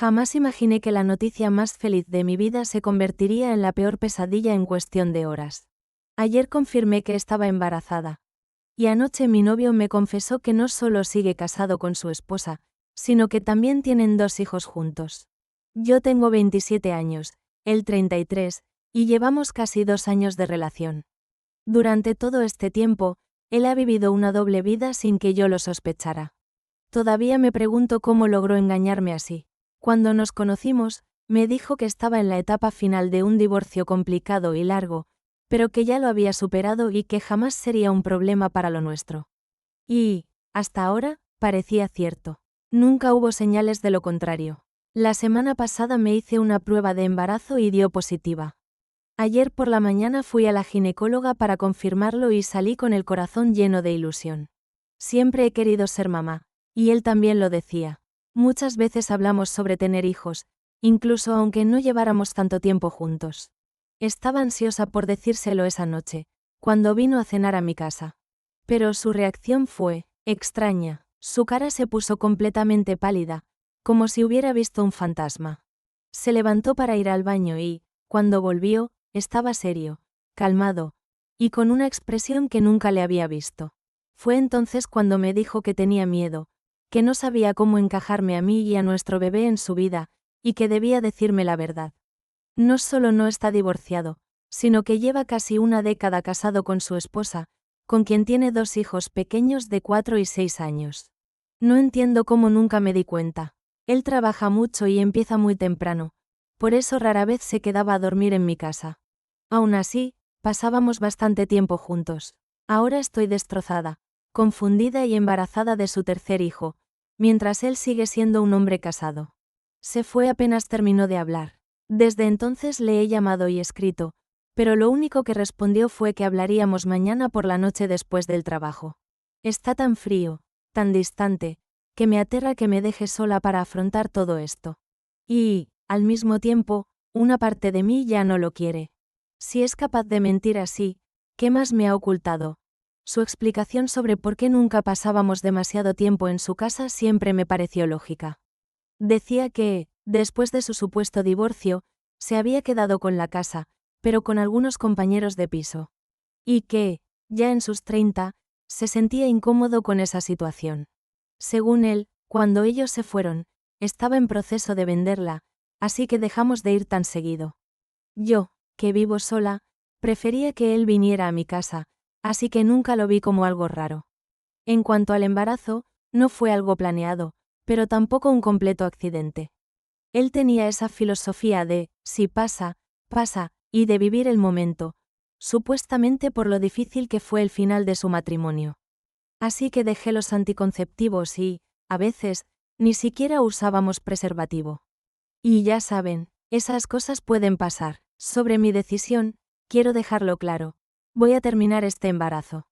Jamás imaginé que la noticia más feliz de mi vida se convertiría en la peor pesadilla en cuestión de horas. Ayer confirmé que estaba embarazada. Y anoche mi novio me confesó que no solo sigue casado con su esposa, sino que también tienen 2 hijos juntos. Yo tengo 27 años, él 33, y llevamos casi 2 años de relación. Durante todo este tiempo, él ha vivido una doble vida sin que yo lo sospechara. Todavía me pregunto cómo logró engañarme así. Cuando nos conocimos, me dijo que estaba en la etapa final de un divorcio complicado y largo, pero que ya lo había superado y que jamás sería un problema para lo nuestro. Y, hasta ahora, parecía cierto. Nunca hubo señales de lo contrario. La semana pasada me hice una prueba de embarazo y dio positiva. Ayer por la mañana fui a la ginecóloga para confirmarlo y salí con el corazón lleno de ilusión. Siempre he querido ser mamá, y él también lo decía. Muchas veces hablamos sobre tener hijos, incluso aunque no lleváramos tanto tiempo juntos. Estaba ansiosa por decírselo esa noche, cuando vino a cenar a mi casa. Pero su reacción fue extraña. Su cara se puso completamente pálida, como si hubiera visto un fantasma. Se levantó para ir al baño y, cuando volvió, estaba serio, calmado, y con una expresión que nunca le había visto. Fue entonces cuando me dijo que tenía miedo, que no sabía cómo encajarme a mí y a nuestro bebé en su vida, y que debía decirme la verdad. No solo no está divorciado, sino que lleva casi una década casado con su esposa, con quien tiene 2 hijos pequeños de 4 y 6 años. No entiendo cómo nunca me di cuenta. Él trabaja mucho y empieza muy temprano, por eso rara vez se quedaba a dormir en mi casa. Aún así, pasábamos bastante tiempo juntos. Ahora estoy destrozada, confundida y embarazada de su tercer hijo, mientras él sigue siendo un hombre casado. Se fue apenas terminó de hablar. Desde entonces le he llamado y escrito, pero lo único que respondió fue que hablaríamos mañana por la noche después del trabajo. Está tan frío, tan distante, que me aterra que me deje sola para afrontar todo esto. Y, al mismo tiempo, una parte de mí ya no lo quiere. Si es capaz de mentir así, ¿qué más me ha ocultado? Su explicación sobre por qué nunca pasábamos demasiado tiempo en su casa siempre me pareció lógica. Decía que, después de su supuesto divorcio, se había quedado con la casa, pero con algunos compañeros de piso. Y que, ya en sus 30, se sentía incómodo con esa situación. Según él, cuando ellos se fueron, estaba en proceso de venderla, así que dejamos de ir tan seguido. Yo, que vivo sola, prefería que él viniera a mi casa, así que nunca lo vi como algo raro. En cuanto al embarazo, no fue algo planeado, pero tampoco un completo accidente. Él tenía esa filosofía de, si pasa, pasa, y de vivir el momento, supuestamente por lo difícil que fue el final de su matrimonio. Así que dejé los anticonceptivos y, a veces, ni siquiera usábamos preservativo. Y ya saben, esas cosas pueden pasar. Sobre mi decisión, quiero dejarlo claro. Voy a terminar este embarazo.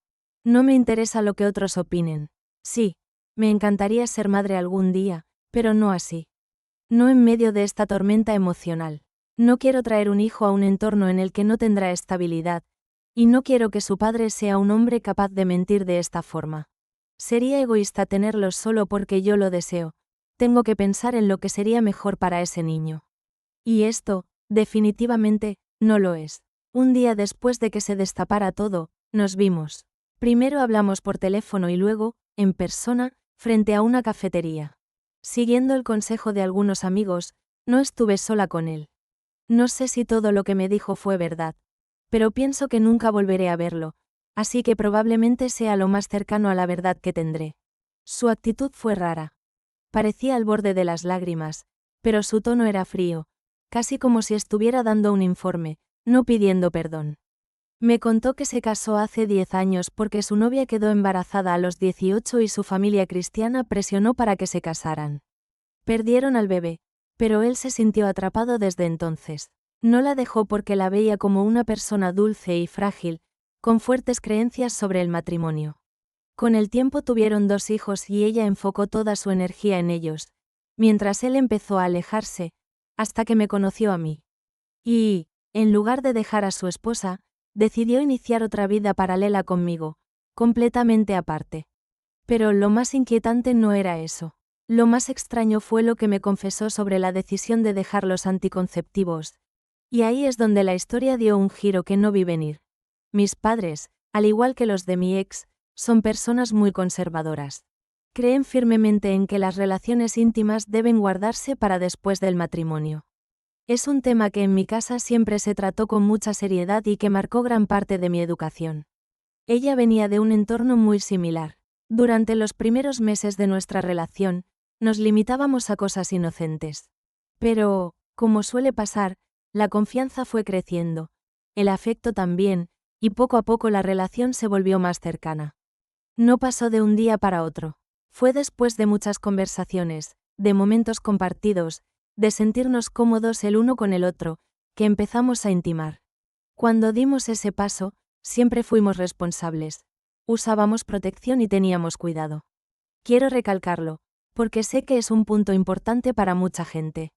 No me interesa lo que otros opinen. Sí, me encantaría ser madre algún día, pero no así. No en medio de esta tormenta emocional. No quiero traer un hijo a un entorno en el que no tendrá estabilidad, y no quiero que su padre sea un hombre capaz de mentir de esta forma. Sería egoísta tenerlos solo porque yo lo deseo. Tengo que pensar en lo que sería mejor para ese niño. Y esto, definitivamente, no lo es. Un día después de que se destapara todo, nos vimos. Primero hablamos por teléfono y luego, en persona, frente a una cafetería. Siguiendo el consejo de algunos amigos, no estuve sola con él. No sé si todo lo que me dijo fue verdad, pero pienso que nunca volveré a verlo, así que probablemente sea lo más cercano a la verdad que tendré. Su actitud fue rara. Parecía al borde de las lágrimas, pero su tono era frío, casi como si estuviera dando un informe, no pidiendo perdón. Me contó que se casó hace 10 años porque su novia quedó embarazada a los 18 y su familia cristiana presionó para que se casaran. Perdieron al bebé, pero él se sintió atrapado desde entonces. No la dejó porque la veía como una persona dulce y frágil, con fuertes creencias sobre el matrimonio. Con el tiempo tuvieron 2 hijos y ella enfocó toda su energía en ellos, mientras él empezó a alejarse, hasta que me conoció a mí. Y, en lugar de dejar a su esposa, decidió iniciar otra vida paralela conmigo, completamente aparte. Pero lo más inquietante no era eso. Lo más extraño fue lo que me confesó sobre la decisión de dejar los anticonceptivos. Y ahí es donde la historia dio un giro que no vi venir. Mis padres, al igual que los de mi ex, son personas muy conservadoras. Creen firmemente en que las relaciones íntimas deben guardarse para después del matrimonio. Es un tema que en mi casa siempre se trató con mucha seriedad y que marcó gran parte de mi educación. Ella venía de un entorno muy similar. Durante los primeros meses de nuestra relación, nos limitábamos a cosas inocentes. Pero, como suele pasar, la confianza fue creciendo, el afecto también, y poco a poco la relación se volvió más cercana. No pasó de un día para otro. Fue después de muchas conversaciones, de momentos compartidos, de sentirnos cómodos el uno con el otro, que empezamos a intimar. Cuando dimos ese paso, siempre fuimos responsables. Usábamos protección y teníamos cuidado. Quiero recalcarlo, porque sé que es un punto importante para mucha gente.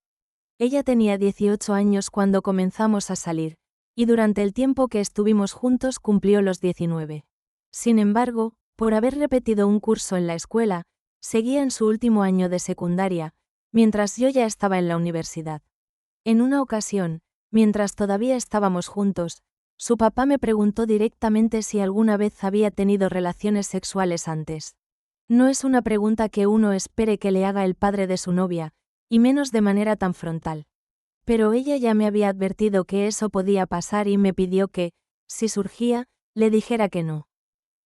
Ella tenía 18 años cuando comenzamos a salir, y durante el tiempo que estuvimos juntos cumplió los 19. Sin embargo, por haber repetido un curso en la escuela, seguía en su último año de secundaria, mientras yo ya estaba en la universidad. En una ocasión, mientras todavía estábamos juntos, su papá me preguntó directamente si alguna vez había tenido relaciones sexuales antes. No es una pregunta que uno espere que le haga el padre de su novia, y menos de manera tan frontal. Pero ella ya me había advertido que eso podía pasar y me pidió que, si surgía, le dijera que no.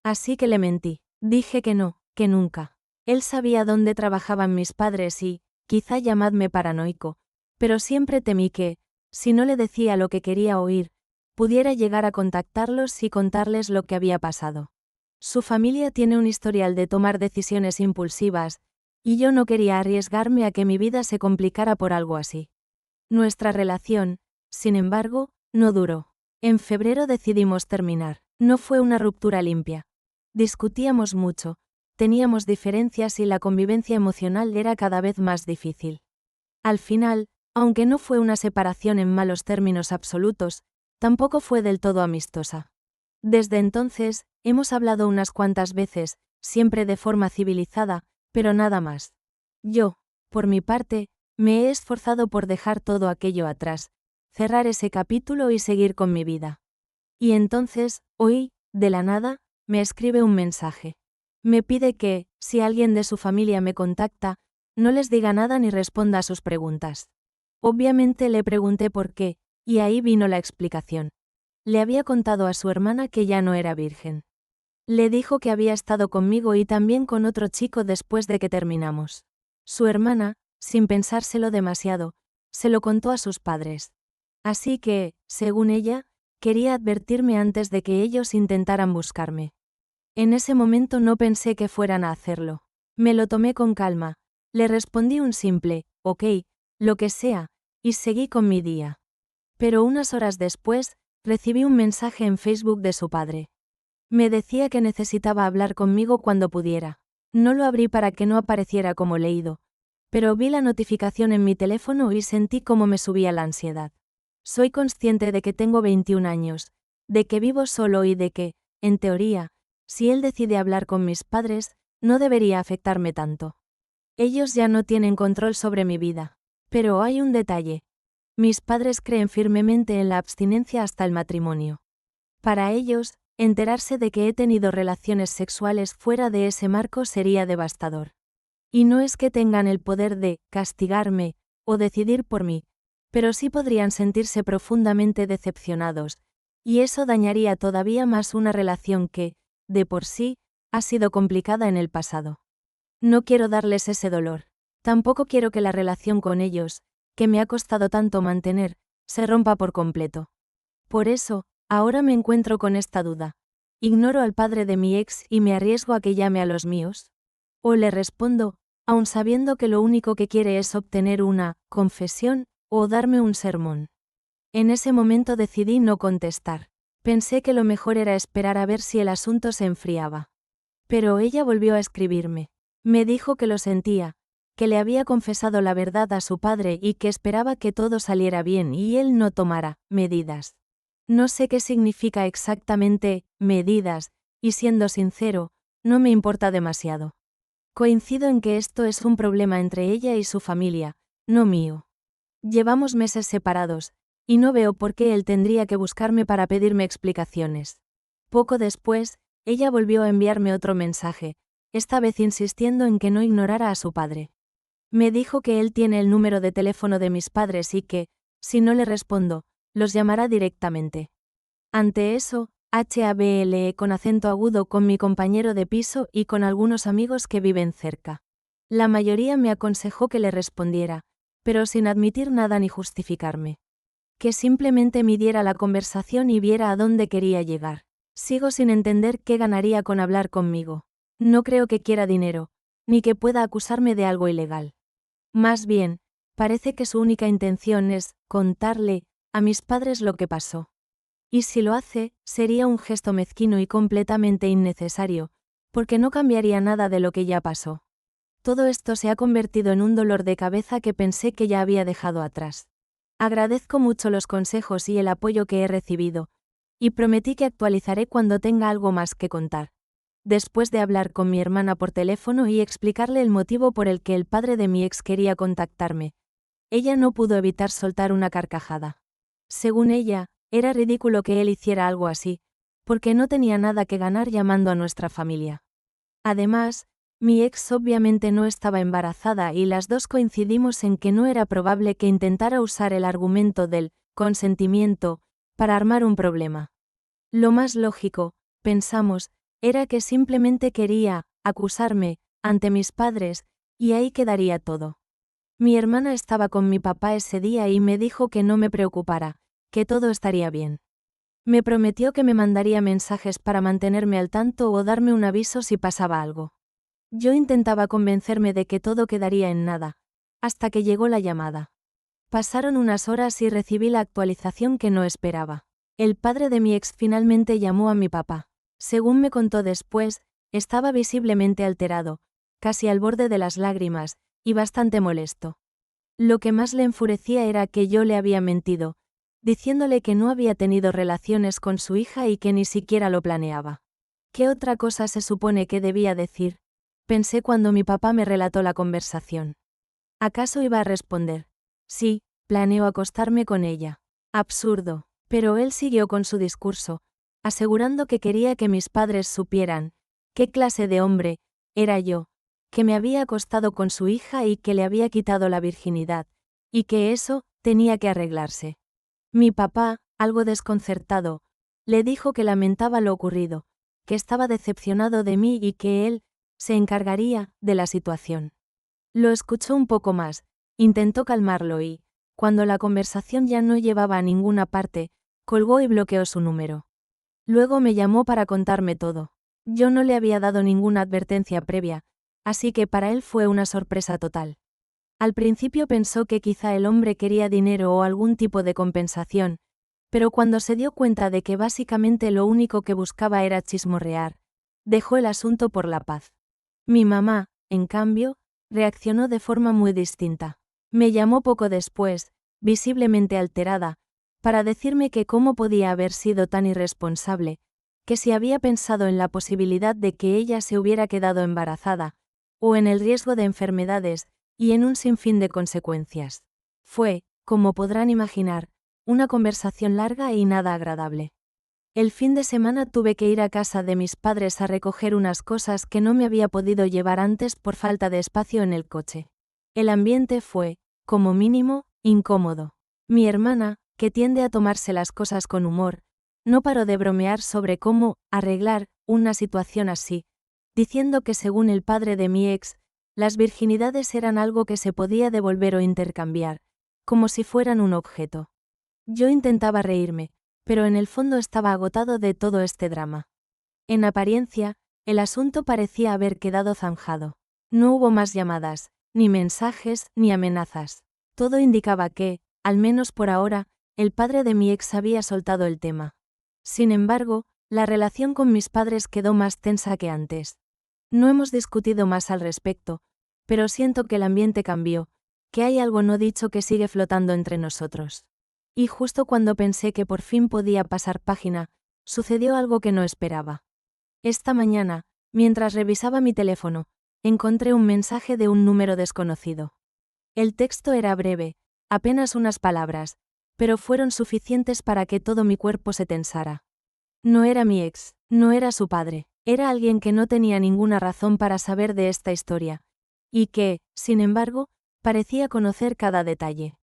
Así que le mentí. Dije que no, que nunca. Él sabía dónde trabajaban mis padres y, quizá llamadme paranoico, pero siempre temí que, si no le decía lo que quería oír, pudiera llegar a contactarlos y contarles lo que había pasado. Su familia tiene un historial de tomar decisiones impulsivas, y yo no quería arriesgarme a que mi vida se complicara por algo así. Nuestra relación, sin embargo, no duró. En febrero decidimos terminar. No fue una ruptura limpia. Discutíamos mucho, teníamos diferencias y la convivencia emocional era cada vez más difícil. Al final, aunque no fue una separación en malos términos absolutos, tampoco fue del todo amistosa. Desde entonces, hemos hablado unas cuantas veces, siempre de forma civilizada, pero nada más. Yo, por mi parte, me he esforzado por dejar todo aquello atrás, cerrar ese capítulo y seguir con mi vida. Y entonces, hoy, de la nada, me escribe un mensaje. Me pide que, si alguien de su familia me contacta, no les diga nada ni responda a sus preguntas. Obviamente le pregunté por qué, y ahí vino la explicación. Le había contado a su hermana que ya no era virgen. Le dijo que había estado conmigo y también con otro chico después de que terminamos. Su hermana, sin pensárselo demasiado, se lo contó a sus padres. Así que, según ella, quería advertirme antes de que ellos intentaran buscarme. En ese momento no pensé que fueran a hacerlo. Me lo tomé con calma, le respondí un simple, ok, lo que sea, y seguí con mi día. Pero unas horas después, recibí un mensaje en Facebook de su padre. Me decía que necesitaba hablar conmigo cuando pudiera. No lo abrí para que no apareciera como leído, pero vi la notificación en mi teléfono y sentí cómo me subía la ansiedad. Soy consciente de que tengo 21 años, de que vivo solo y de que, en teoría, si él decide hablar con mis padres, no debería afectarme tanto. Ellos ya no tienen control sobre mi vida. Pero hay un detalle. Mis padres creen firmemente en la abstinencia hasta el matrimonio. Para ellos, enterarse de que he tenido relaciones sexuales fuera de ese marco sería devastador. Y no es que tengan el poder de castigarme o decidir por mí, pero sí podrían sentirse profundamente decepcionados, y eso dañaría todavía más una relación que, de por sí, ha sido complicada en el pasado. No quiero darles ese dolor. Tampoco quiero que la relación con ellos, que me ha costado tanto mantener, se rompa por completo. Por eso, ahora me encuentro con esta duda. ¿Ignoro al padre de mi ex y me arriesgo a que llame a los míos? ¿O le respondo, aun sabiendo que lo único que quiere es obtener una confesión o darme un sermón? En ese momento decidí no contestar. Pensé que lo mejor era esperar a ver si el asunto se enfriaba. Pero ella volvió a escribirme. Me dijo que lo sentía, que le había confesado la verdad a su padre y que esperaba que todo saliera bien y él no tomara medidas. No sé qué significa exactamente medidas, y siendo sincero, no me importa demasiado. Coincido en que esto es un problema entre ella y su familia, no mío. Llevamos meses separados, y no veo por qué él tendría que buscarme para pedirme explicaciones. Poco después, ella volvió a enviarme otro mensaje, esta vez insistiendo en que no ignorara a su padre. Me dijo que él tiene el número de teléfono de mis padres y que, si no le respondo, los llamará directamente. Ante eso, hablé con acento agudo con mi compañero de piso y con algunos amigos que viven cerca. La mayoría me aconsejó que le respondiera, pero sin admitir nada ni justificarme. Que simplemente midiera la conversación y viera a dónde quería llegar. Sigo sin entender qué ganaría con hablar conmigo. No creo que quiera dinero, ni que pueda acusarme de algo ilegal. Más bien, parece que su única intención es contarle a mis padres lo que pasó. Y si lo hace, sería un gesto mezquino y completamente innecesario, porque no cambiaría nada de lo que ya pasó. Todo esto se ha convertido en un dolor de cabeza que pensé que ya había dejado atrás. Agradezco mucho los consejos y el apoyo que he recibido, y prometí que actualizaré cuando tenga algo más que contar. Después de hablar con mi hermana por teléfono y explicarle el motivo por el que el padre de mi ex quería contactarme, ella no pudo evitar soltar una carcajada. Según ella, era ridículo que él hiciera algo así, porque no tenía nada que ganar llamando a nuestra familia. Además, mi ex obviamente no estaba embarazada y las dos coincidimos en que no era probable que intentara usar el argumento del consentimiento para armar un problema. Lo más lógico, pensamos, era que simplemente quería acusarme ante mis padres, y ahí quedaría todo. Mi hermana estaba con mi papá ese día y me dijo que no me preocupara, que todo estaría bien. Me prometió que me mandaría mensajes para mantenerme al tanto o darme un aviso si pasaba algo. Yo intentaba convencerme de que todo quedaría en nada, hasta que llegó la llamada. Pasaron unas horas y recibí la actualización que no esperaba. El padre de mi ex finalmente llamó a mi papá. Según me contó después, estaba visiblemente alterado, casi al borde de las lágrimas, y bastante molesto. Lo que más le enfurecía era que yo le había mentido, diciéndole que no había tenido relaciones con su hija y que ni siquiera lo planeaba. ¿Qué otra cosa se supone que debía decir? Pensé cuando mi papá me relató la conversación. ¿Acaso iba a responder? Sí, planeo acostarme con ella. Absurdo. Pero él siguió con su discurso, asegurando que quería que mis padres supieran qué clase de hombre era yo, que me había acostado con su hija y que le había quitado la virginidad, y que eso tenía que arreglarse. Mi papá, algo desconcertado, le dijo que lamentaba lo ocurrido, que estaba decepcionado de mí y que él se encargaría de la situación. Lo escuchó un poco más, intentó calmarlo y, cuando la conversación ya no llevaba a ninguna parte, colgó y bloqueó su número. Luego me llamó para contarme todo. Yo no le había dado ninguna advertencia previa, así que para él fue una sorpresa total. Al principio pensó que quizá el hombre quería dinero o algún tipo de compensación, pero cuando se dio cuenta de que básicamente lo único que buscaba era chismorrear, dejó el asunto por la paz. Mi mamá, en cambio, reaccionó de forma muy distinta. Me llamó poco después, visiblemente alterada, para decirme que cómo podía haber sido tan irresponsable, que si había pensado en la posibilidad de que ella se hubiera quedado embarazada, o en el riesgo de enfermedades, y en un sinfín de consecuencias. Fue, como podrán imaginar, una conversación larga y nada agradable. El fin de semana tuve que ir a casa de mis padres a recoger unas cosas que no me había podido llevar antes por falta de espacio en el coche. El ambiente fue, como mínimo, incómodo. Mi hermana, que tiende a tomarse las cosas con humor, no paró de bromear sobre cómo arreglar una situación así, diciendo que según el padre de mi ex, las virginidades eran algo que se podía devolver o intercambiar, como si fueran un objeto. Yo intentaba reírme, pero en el fondo estaba agotado de todo este drama. En apariencia, el asunto parecía haber quedado zanjado. No hubo más llamadas, ni mensajes, ni amenazas. Todo indicaba que, al menos por ahora, el padre de mi ex había soltado el tema. Sin embargo, la relación con mis padres quedó más tensa que antes. No hemos discutido más al respecto, pero siento que el ambiente cambió, que hay algo no dicho que sigue flotando entre nosotros. Y justo cuando pensé que por fin podía pasar página, sucedió algo que no esperaba. Esta mañana, mientras revisaba mi teléfono, Encontré un mensaje de un número desconocido. El texto era breve, apenas unas palabras, pero fueron suficientes para que todo mi cuerpo se tensara. No era mi ex, no era su padre, era alguien que no tenía ninguna razón para saber de esta historia, y que, sin embargo, parecía conocer cada detalle.